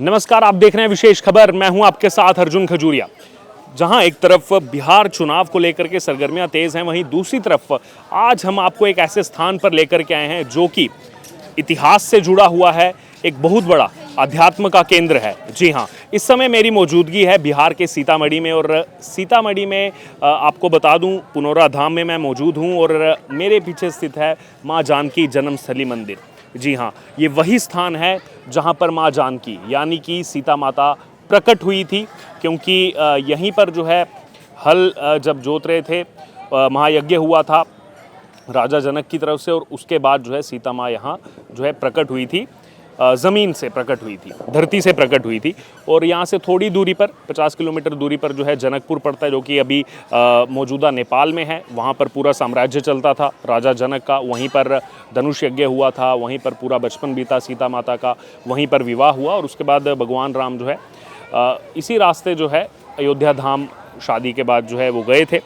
नमस्कार, आप देख रहे हैं विशेष खबर। मैं हूं आपके साथ अर्जुन खजूरिया। जहां एक तरफ बिहार चुनाव को लेकर के सरगर्मियां तेज हैं, वहीं दूसरी तरफ आज हम आपको एक ऐसे स्थान पर लेकर के आए हैं जो कि इतिहास से जुड़ा हुआ है, एक बहुत बड़ा अध्यात्म का केंद्र है। जी हां, इस समय मेरी मौजूदगी है बिहार के सीतामढ़ी में, और सीतामढ़ी में आपको बता दूं पुनौरा धाम में मैं मौजूद हूं और मेरे पीछे स्थित है मां जानकी जन्मस्थली मंदिर। जी हाँ, ये वही स्थान है जहाँ पर माँ जानकी यानी कि सीता माता प्रकट हुई थी, क्योंकि यहीं पर जो है हल जब जोत रहे थे, महायज्ञ हुआ था राजा जनक की तरफ से, और उसके बाद जो है सीता माँ यहाँ जो है प्रकट हुई थी, ज़मीन से प्रकट हुई थी, धरती से प्रकट हुई थी। और यहाँ से थोड़ी दूरी पर 50 किलोमीटर दूरी पर जो है जनकपुर पड़ता है, जो कि अभी मौजूदा नेपाल में है। वहाँ पर पूरा साम्राज्य चलता था राजा जनक का, वहीं पर धनुष यज्ञ हुआ था, वहीं पर पूरा बचपन बीता सीता माता का, वहीं पर विवाह हुआ और उसके बाद भगवान राम जो है इसी रास्ते जो है अयोध्या धाम शादी के बाद जो है वो गए थे।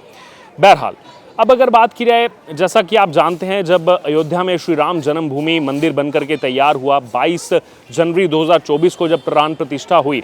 बहरहाल अब अगर बात की जाए, जैसा कि आप जानते हैं, जब अयोध्या में श्री राम जन्मभूमि मंदिर बनकर के तैयार हुआ 22 जनवरी 2024 को जब प्राण प्रतिष्ठा हुई,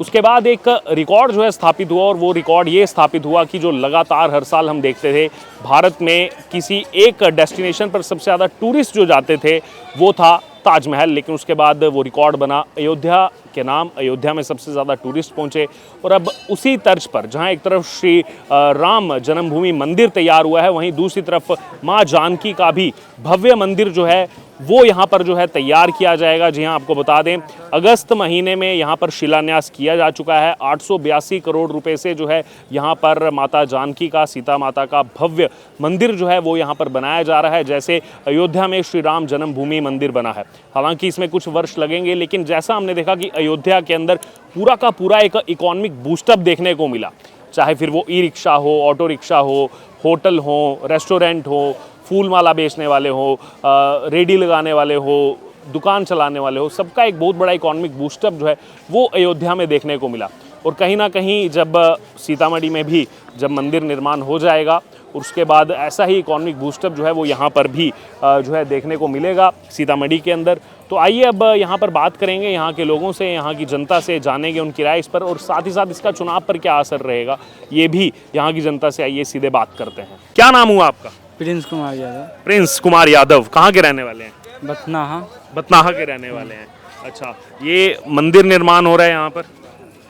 उसके बाद एक रिकॉर्ड जो है स्थापित हुआ। और वो रिकॉर्ड ये स्थापित हुआ कि जो लगातार हर साल हम देखते थे भारत में किसी एक डेस्टिनेशन पर सबसे ज़्यादा टूरिस्ट जो जाते थे वो था ताजमहल, लेकिन उसके बाद वो रिकॉर्ड बना अयोध्या के नाम। अयोध्या में सबसे ज़्यादा टूरिस्ट पहुंचे और अब उसी तर्ज पर जहां एक तरफ श्री राम जन्मभूमि मंदिर तैयार हुआ है, वहीं दूसरी तरफ मां जानकी का भी भव्य मंदिर जो है वो यहाँ पर जो है तैयार किया जाएगा। जी हाँ, आपको बता दें अगस्त महीने में यहाँ पर शिलान्यास किया जा चुका है। 882 करोड़ रुपए से जो है यहाँ पर माता जानकी का, सीता माता का भव्य मंदिर जो है वो यहाँ पर बनाया जा रहा है, जैसे अयोध्या में श्री राम जन्मभूमि मंदिर बना है। हालांकि इसमें कुछ वर्ष लगेंगे, लेकिन जैसा हमने देखा कि अयोध्या के अंदर पूरा का पूरा एक इकोनॉमिक बूस्टअप देखने को मिला, चाहे फिर वो ई रिक्शा हो, ऑटो रिक्शा हो, होटल हो, रेस्टोरेंट हो, फूल माला बेचने वाले हो, रेडी लगाने वाले हो, दुकान चलाने वाले हो, सबका एक बहुत बड़ा इकोनॉमिक बूस्टअप जो है वो अयोध्या में देखने को मिला। और कहीं ना कहीं जब सीतामढ़ी में भी जब मंदिर निर्माण हो जाएगा, उसके बाद ऐसा ही इकोनॉमिक बूस्टअप जो है वो यहाँ पर भी जो है देखने को मिलेगा सीतामढ़ी के अंदर। तो आइए अब यहाँ पर बात करेंगे यहाँ के लोगों से, यहाँ की जनता से, जानेंगे उनकी राय इस पर, और साथ ही साथ इसका चुनाव पर क्या असर रहेगा ये भी यहाँ की जनता से आइए सीधे बात करते हैं। क्या नाम हुआ आपका? प्रिंस कुमार यादव। प्रिंस कुमार यादव, कहाँ के रहने वाले हैं? बथनाहा। बथनाहा के रहने वाले हैं। अच्छा, ये मंदिर निर्माण हो रहा है यहाँ पर,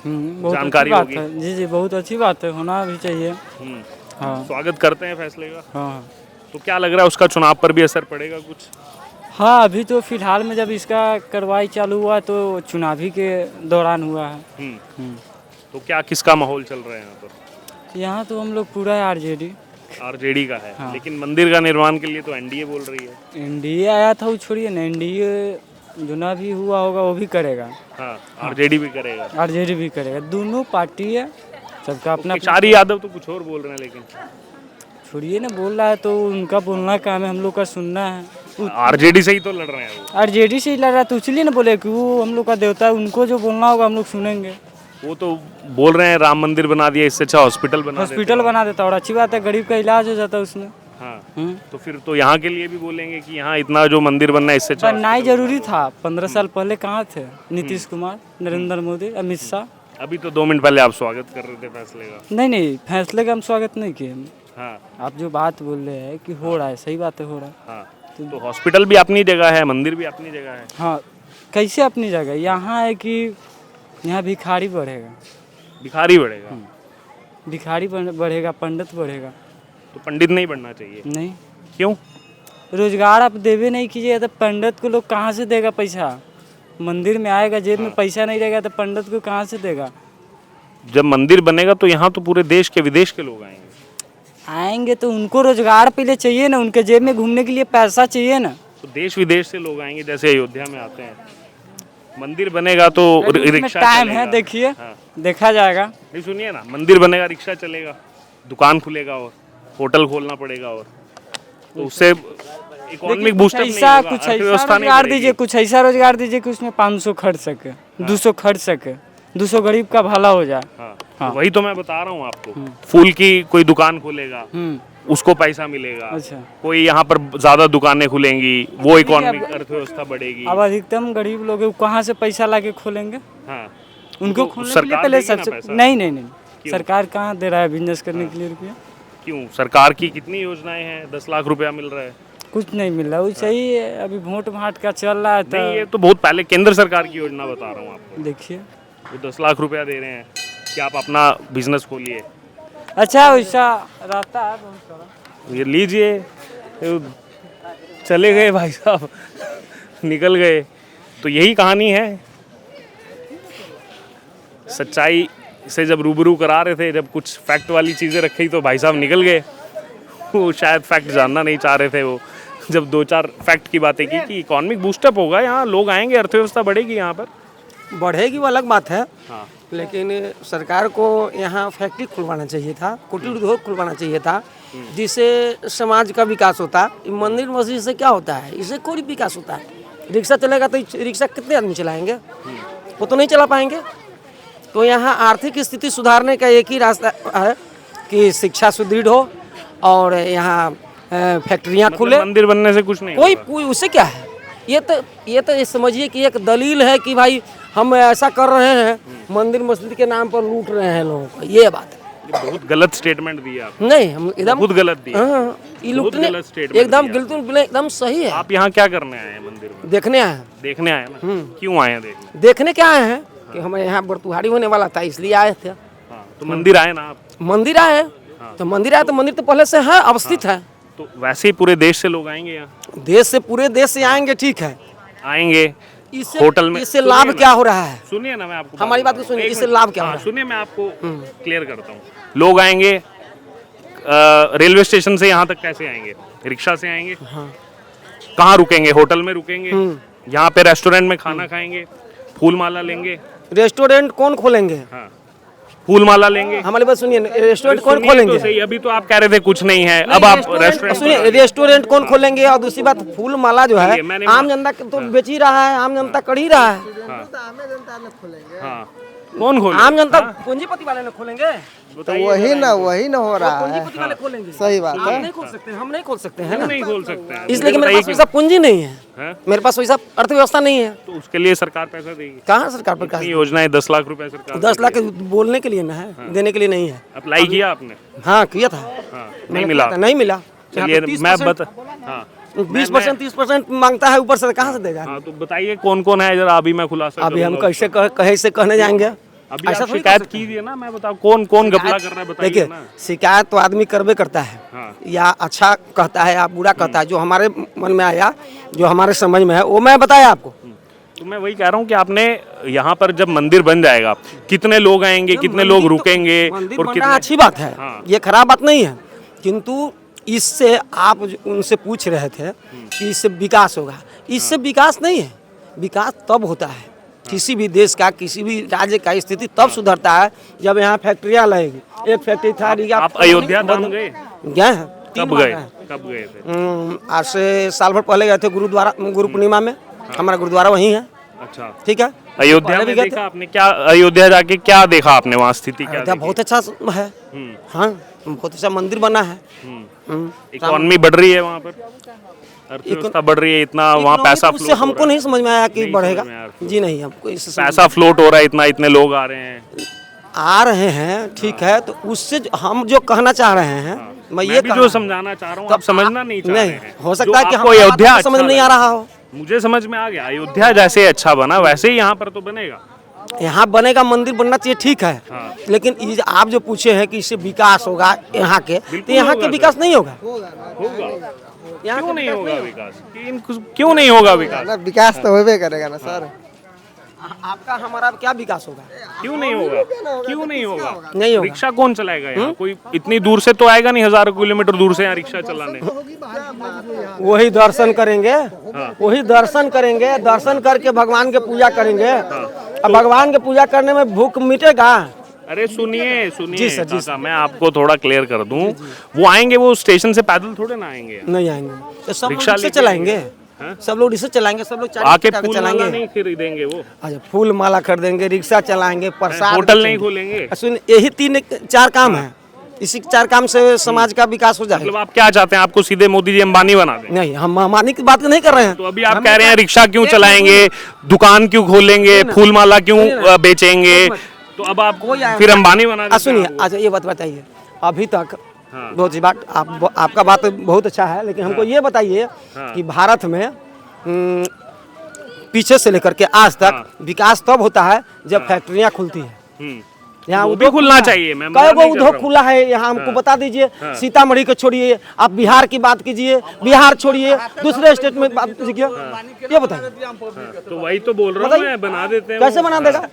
बहुत जानकारी अच्छी बात होगी। है। जी जी, बहुत अच्छी बात है, होना भी चाहिए। हाँ स्वागत करते हैं फैसले का। हाँ तो क्या लग रहा है उसका चुनाव पर भी असर पड़ेगा कुछ? हाँ, अभी तो फिलहाल में जब इसका कार्रवाई चालू हुआ तो चुनावी के दौरान हुआ है। तो क्या किसका माहौल चल रहा है यहाँ पर? यहाँ तो हम लोग पूरा आरजेडी का है। हाँ। लेकिन मंदिर का निर्माण के लिए तो एनडीए बोल रही है। एनडीए आया था, वो छोड़िए ना, एनडीए जो ना भी हुआ होगा वो भी करेगा। हाँ, आरजेडी भी करेगा। आरजेडी भी करेगा, दोनों पार्टी है, सबका अपना। केचारी यादव तो कुछ और बोल रहे हैं, लेकिन छोड़िए ना, बोल रहा है तो उनका बोलना काम है, हम लोग का सुनना है। आरजेडी से ही तो लड़ रहे हैं वो। आरजेडी से ही लड़ रहा है, तो इसलिए ना बोले कि वो हम लोग का देवता है, उनको जो बोलना होगा हम लोग सुनेंगे। वो तो बोल रहे हैं राम मंदिर बना दिया, इससे अच्छा हॉस्पिटल बना देता, और अच्छी बात है, गरीब का इलाज हो जाता है उसमें। हाँ। तो फिर तो यहाँ के लिए भी बोलेंगे कि यहाँ इतना जो मंदिर बनना है इससे अच्छा बनना ही जरूरी था। 15 साल पहले कहाँ थे नीतीश कुमार, नरेंद्र मोदी, अमित शाह? अभी तो 2 मिनट पहले आप स्वागत कर रहे थे फैसले का। नहीं, फैसले का हम स्वागत नहीं किए। हाँ। आप जो बात बोल रहे हैं कि हो रहा है, सही बात है, हो रहा है। हाँ। तो हॉस्पिटल भी अपनी जगह है, मंदिर भी अपनी जगह है। हाँ, कैसे अपनी जगह? यहाँ है कि यहाँ भिखारी बढ़ेगा। भिखारी बढ़ेगा? भिखारी बढ़ेगा, पंडित बढ़ेगा। तो पंडित नहीं बनना चाहिए? नहीं। क्यों? रोजगार आप देवे नहीं कीजिए तो पंडित को लोग कहाँ से देगा पैसा? मंदिर में आएगा, जेब में पैसा नहीं रहेगा तो पंडित को कहाँ से देगा? जब मंदिर बनेगा तो यहाँ तो पूरे देश के विदेश के लोग आएंगे तो उनको रोजगार पहले चाहिए ना, उनके जेब में घूमने के लिए पैसा चाहिए ना। तो देश विदेश से लोग आएंगे, जैसे अयोध्या में आते हैं। मंदिर बनेगा तो रिक्शा टाइम है, देखिए। देखा जाएगा। नहीं, सुनिए ना, मंदिर बनेगा, रिक्शा चलेगा, दुकान खुलेगा और होटल खोलना पड़ेगा, और तो उससे इकोनॉमिक बूस्टअप नहीं होगा, कुछ ऐसा रोजगार दीजिए, कुछ ऐसा रोजगार दीजिए कि उसमें 500 खर्च सके, 200 खर्च सके, 200 गरीब का भला हो जाए। हाँ। तो वही तो मैं बता रहा हूँ आपको। फूल की कोई दुकान खोलेगा, उसको पैसा मिलेगा। अच्छा। कोई यहाँ पर ज्यादा दुकानें खुलेंगी, वो इकोनॉमिक अर्थव्यवस्था बढ़ेगी। अब अधिकतम गरीब लोग हैं, वो कहाँ से पैसा लाके खोलेंगे? हाँ, उनको तो खोलने के लिए सरकार पहले देगी ना सबसे पैसा? नहीं, सरकार कहाँ दे रहा है बिजनेस करने के लिए रुपया? क्यों? सरकार की कितनी योजनाएं हैं, 10 लाख रुपया मिल रहा है। कुछ नहीं मिल रहा, वो सही है, अभी वोट भाट का चल रहा है नहीं, ये तो तो बहुत पहले केंद्र सरकार की योजना बता रहा हूँ आपको। देखिए। वो 10 लाख रुपया दे रहे हैं कि आप अपना बिजनेस खोलिए। अच्छा वैसा रहता है बहुत सारा। ये लीजिए, ये चले गए भाई साहब, निकल गए। तो यही कहानी है। सच्चाई से जब रूबरू करा रहे थे, जब कुछ फैक्ट वाली चीज़ें रखी तो भाई साहब निकल गए। वो शायद फैक्ट जानना नहीं चाह रहे थे। वो जब 2-4 फैक्ट की बातें की कि इकोनॉमिक बूस्टअप होगा, यहाँ लोग आएंगे, अर्थव्यवस्था बढ़ेगी यहाँ पर। बढ़ेगी वो अलग बात है, हाँ, लेकिन सरकार को यहाँ फैक्ट्री खुलवाना चाहिए था, कुटीर उद्योग खुलवाना चाहिए था, जिससे समाज का विकास होता। मंदिर मस्जिद से क्या होता है? इससे कोई विकास होता है? रिक्शा चलेगा तो रिक्शा कितने आदमी चलाएंगे? वो तो नहीं चला पाएंगे। तो यहाँ आर्थिक स्थिति सुधारने का एक ही रास्ता है कि शिक्षा सुदृढ़ हो और यहाँ फैक्ट्रियाँ खुले। मंदिर बनने से कुछ नहीं कोई उससे क्या है? ये तो समझिए कि एक दलील है कि भाई हम ऐसा कर रहे हैं, मंदिर मस्जिद के नाम पर लूट रहे हैं लोगों को, ये बात है। ये बहुत गलत स्टेटमेंट दिया आप। नहीं, हम एकदम बहुत गलत दिया। हाँ, ये बहुत लूटने गलत statement एकदम दिया। बिल्कुल एकदम सही है। आप यहाँ क्या करने आए हैं मंदिर में? देखने आए हैं। देखने आए हैं ना? क्यों आए हैं देखने? देखने क्या आए हैं कि हमें यहाँ बरतुहारी होने वाला था, इसलिए आए थे। हाँ, तो मंदिर आए ना आप? मंदिर आए तो मंदिर तो पहले से है, अवस्थित है। तो वैसे ही पूरे देश से लोग आएंगे यहाँ? देश से, पूरे देश से आएंगे, ठीक है। आएंगे इससे होटल में। इससे लाभ क्या हो रहा है? सुनिए ना, मैं आपको हमारी बात को सुनिए, इससे लाभ क्या हो रहा है? सुनिए, मैं आपको क्लियर करता हूँ। लोग आएंगे रेलवे स्टेशन से यहाँ तक कैसे आएंगे? रिक्शा से आएंगे। कहाँ रुकेंगे? होटल में रुकेंगे। यहाँ पे रेस्टोरेंट में खाना खाएंगे, फूल माला लेंगे। रेस्टोरेंट कौन खोलेंगे? हाँ, फूल माला लेंगे। हमारी बात सुनिए, रेस्टोरेंट कौन सुनिए खोलेंगे? तो सही, अभी तो आप कह रहे थे कुछ नहीं है, अब आप रेस्टोरेंट। सुनिए, रेस्टोरेंट कौन खोलेंगे? और दूसरी बात, फूल माला जो है चलिए, मैंने आम जनता तो बेच ही रहा है, आम जनता कर ही रहा है। हाँ, कौन खोले? आम जनता पूंजीपति वाले ने खोलेंगे, तो वही ना हो रहा है। पूंजीपति वाले खोलेंगे। सही बात आप है। नहीं खोल सकते, हम नहीं खोल सकते हैं क्यों ना, नहीं खोल सकते हैं? इसलिए कि मुझे मेरे पास बताइए वैसा पूंजी नहीं है, हैं? मेरे पास वैसा अर्थव्यवस्था नहीं है। तो उसके लिए सरकार पैसा देगी। कहाँ सरकार पर कितनी योजनाएं? 10 लाख रुपए सरकार 10 लाख बोलने के लिए ना है, देने के लिए नहीं है। अप्लाई किया आपने? हाँ, किया था। हाँ, नहीं मिला। नहीं मिला। चलिए मैं बता। हाँ, 20%, 30% मांगता है ऊपर से, कहाँ से देगा? हाँ, तो बताइए कौन कौन है, जरा अभी मैं खुलासा अभी हम करूंगा। कैसे कहे से कहने जाएंगे? अभी ऐसा आप थोड़ी शिकायत कर सकते हैं। कीजिए ना, मैं बताऊं कौन कौन घपला कर रहा है, बताइए देखिए, ना। शिकायत तो आदमी करबे करता है, हाँ। या अच्छा कहता है या बुरा कहता है। जो हमारे मन में आया, जो हमारे समझ में है, वो मैं बताया आपको। तो मैं वही कह रहा हूँ कि आपने यहाँ पर जब मंदिर बन जाएगा, कितने लोग आएंगे, कितने लोग रुकेंगे मंदिर और बनना कितने? अच्छी बात है, हाँ। ये खराब बात नहीं है, किंतु इससे आप उनसे पूछ रहे थे कि इससे विकास होगा। इससे विकास नहीं है, विकास तब होता है किसी भी देश का, किसी भी राज्य का स्थिति तब सुधरता है जब यहाँ फैक्ट्रियाँ लगेगी। एक फैक्ट्री था आप अयोध्या धाम गए? गए हैं, 3 कब बार गए? गए हैं। कब गए थे? आज से साल भर पहले गए थे, गुरुद्वारा, गुरु पूर्णिमा में। हमारा गुरुद्वारा वहीं है, अच्छा, ठीक है। अयोध्या पहले भी में गए देखा आपने? क्या अयोध्या जाके क्या देखा आपने? वहाँ स्थिति क्या अयोध्या देखी? बहुत अच्छा है, हाँ, बहुत अच्छा मंदिर बना है। इकोनॉमी बढ़ रही है वहाँ पर, अर्थव्यवस्था बढ़ रही है, इतना वहाँ पैसा उससे फ्लोट हो हमको रहा है। नहीं समझ में आया कि नहीं बढ़ेगा। समझ में आया। जी नहीं, हमको इससे समझ पैसा फ्लोट हो रहा है, इतना इतने लोग आ रहे हैं। आ रहे हैं, ठीक है। तो उससे हम जो कहना चाह रहे हैं, मैं ये भी जो समझाना चाह रहा हूँ, आप समझना नहीं चाह रहे हैं। हो सकता है कि जो हमको आपको अयोध्या आपको समझ अच्छा नहीं आ लगे। रहा हो। मुझे समझ में आ गया, अयोध्या जैसे अच्छा बना वैसे ही यहाँ पर तो बनेगा। यहाँ बनेगा, मंदिर बनना चाहिए, ठीक है। लेकिन ये आप जो पूछे हैं कि इससे विकास होगा यहाँ के, तो यहाँ के होगा विकास नहीं होगा। होगा। यहाँ क्यों नहीं होगा विकास? क्यों नहीं होगा विकास? ना विकास तो होबे करेगा ना सर। आपका हमारा क्या विकास होगा? क्यों नहीं होगा? क्यों नहीं होगा? नहीं होगा। रिक्शा कौन चलाएगा यहाँ? कोई इतनी दूर से तो आएगा नहीं, हजारों किलोमीटर दूर से यहाँ रिक्शा चलाने। वही दर्शन करेंगे, वही दर्शन करेंगे, दर्शन करके भगवान के पूजा करेंगे। अब भगवान के पूजा करने में भूख मिटेगा? अरे सुनिए सुनिए जी सर, जी काका, मैं आपको थोड़ा क्लियर कर दूं। वो आएंगे, वो स्टेशन से पैदल थोड़े ना आएंगे। नहीं आएंगे तो सब लोग रिक्शा रिक्शा लेके चलाएंगे, हाँ? सब लोग रिक्शा चलाएंगे, सब लोग आके चालीस फूल चलाएंगे। माला नहीं खरीदेंगे वो, अच्छा, फूल माला खरीदेंगे, रिक्शा चलाएंगे, प्रसाद होटल नहीं बेचेंगे। खोलेंगे। सुन, यही 3-4 काम है। इसी 4 काम से समाज का विकास हो जाएगा। मतलब आप क्या चाहते हैं, आपको सीधे मोदी जी अंबानी बना दें? नहीं, हम अंबानी की बात नहीं कर रहे हैं। तो अभी आप कह रहे हैं रिक्शा क्यों चलाएंगे, दुकान क्यों खोलेंगे, फूल माला क्यों बेचेंगे, तो अब आप फिर अंबानी बना दें? सुनिए, अच्छा ये बात बताइए, अभी तक बहुत सी बात आपका बात बहुत अच्छा है, लेकिन हमको ये बताइए कि भारत में पीछे से लेकर के आज तक विकास तब होता है जब फैक्ट्रियां खुलती है। यहाँ वो भी खुलना चाहिए, मैं मना कई नहीं गो कर उद्योग रहा खुला है यहाँ, हमको बता दीजिए। सीतामढ़ी को छोड़िए, आप बिहार की बात कीजिए, बिहार छोड़िए, दूसरे स्टेट में बात कीजिए, ये बताइए। तो वही तो बोल रहा हूँ मैं, बना देते हैं। कैसे बना देगा?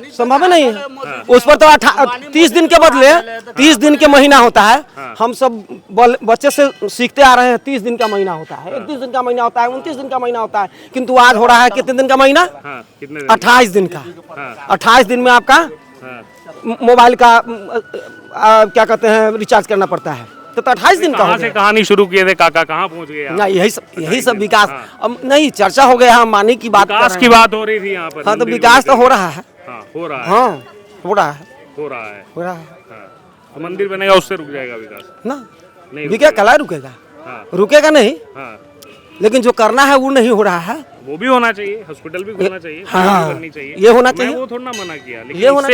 संभव नहीं है। उस पर तो 30 दिन के बदले 30 दिन के महीना होता है। हम सब बच्चे से सीखते आ रहे हैं, 30 दिन का महीना होता है, 31 दिन का महीना होता है, 29 दिन का महीना होता है, किंतु आज हो रहा है कितने दिन का महीना? 28 दिन का। 28 दिन में आपका मोबाइल का क्या कहते हैं रिचार्ज करना पड़ता है, तो 28 दिन का हो कहाँ से कहानी शुरू किए थे काका, कहाँ पहुँच गए आप? ना, यही सब विकास। अब नहीं चर्चा हो गया, हम मानी की बात विकास की बात हो रही थी यहाँ पर। हाँ, तो विकास तो हो रहा है। हो रहा है। हाँ, हो रहा है, हो रहा है। हो रहा है तो मंदिर बनेगा उससे रुक जाएगा विकास? ना, नहीं विकास कला रुकेगा, रुकेगा नहीं, लेकिन जो करना है वो नहीं हो रहा है। वो भी होना चाहिए, हॉस्पिटल भी खोलना चाहिए, हाँ, करनी चाहिए, ये होना मैं चाहिए। वो थोड़ा ना मना किया, लेकिन ये होना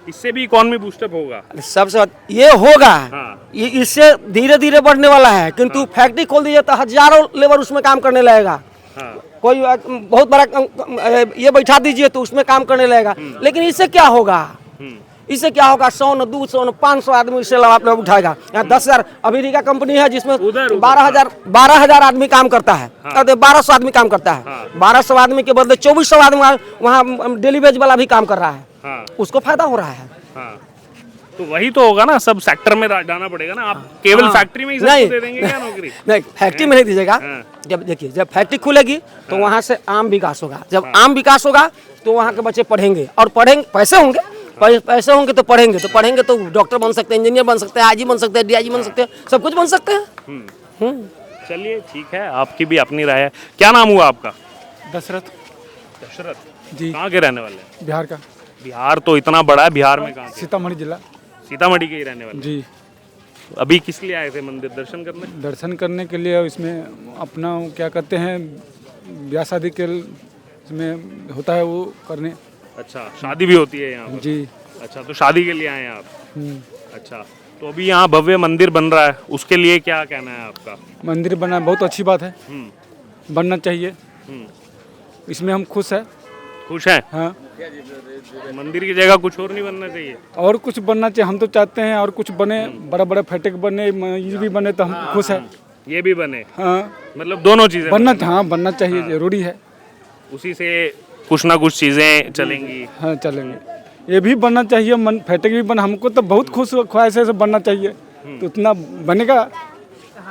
इससे भी इकोनॉमी बूस्टअप होगा। सबसे ये होगा, हाँ। ये इससे धीरे धीरे बढ़ने वाला है, किंतु फैक्ट्री खोल दीजिए तो हजारों लेबर उसमें काम करने लगेगा। कोई बहुत बड़ा ये बैठा दीजिए तो उसमें काम करने लगेगा, लेकिन इससे क्या होगा? इससे क्या होगा? 100 न 200 न 500 आदमी इससे लाभ उठाएगा। यहाँ 10,000 अमेरिका कंपनी है जिसमें 12,000 आदमी काम करता है, 1200 आदमी काम करता है। 1200 आदमी के बदले 2400 आदमी वहाँ डेली वेज वाला भी काम कर रहा है, उसको फायदा हो रहा है। तो वही तो होगा ना, सब सेक्टर में जाना पड़ेगा ना। आप केवल फैक्ट्री में ही सबको दे देंगे क्या नौकरी? नहीं, फैक्ट्री में नहीं दीजिएगा। जब देखिए, जब फैक्ट्री खुलेगी तो वहाँ से आम विकास होगा। जब आम विकास होगा तो वहाँ के बच्चे पढ़ेंगे, और पढ़ेंगे, पैसे होंगे, पैसे होंगे तो पढ़ेंगे तो डॉक्टर बन सकते हैं, इंजीनियर बन सकते हैं, आईजी बन सकते हैं, डीआईजी बन सकते हैं, सब कुछ बन सकते हैं। चलिए ठीक है, आपकी भी अपनी राय है। क्या नाम हुआ आपका? दशरथ जी। कहाँ के रहने वाले हैं? बिहार का। बिहार तो इतना बड़ा है, बिहार में कहाँ के? सीतामढ़ी जिला। सीतामढ़ी के ही रहने वाले? जी। अभी किस लिए आए थे मंदिर दर्शन करने? दर्शन करने के लिए, इसमें अपना क्या कहते हैं, ब्याह शादी के इसमें होता है वो करने। अच्छा, शादी भी होती है यहाँ पर? जी। अच्छा, तो शादी के लिए आए हैं आप? अच्छा, तो अभी यहाँ भव्य मंदिर बन रहा है, उसके लिए क्या कहना है आपका? मंदिर बना बहुत अच्छी बात है, बनना चाहिए, इसमें हम खुश हैं। खुश हैं? हाँ। मंदिर की जगह कुछ और नहीं बनना चाहिए? और कुछ बनना चाहिए, हम तो चाहते हैं और कुछ बने, बड़ा बड़ा फाटक बने, ये भी बने तो हम खुश हैं। ये भी बने? हाँ, मतलब दोनों चीजें बनना, हाँ बनना चाहिए, जरूरी है। उसी से कुछ ना कुछ चीजें चलेंगी। हाँ चलेंगे, ये भी बनना चाहिए, फाटक भी बना, हमको तो बहुत खुश ख्वाहिश है बनना चाहिए, तो उतना बनेगा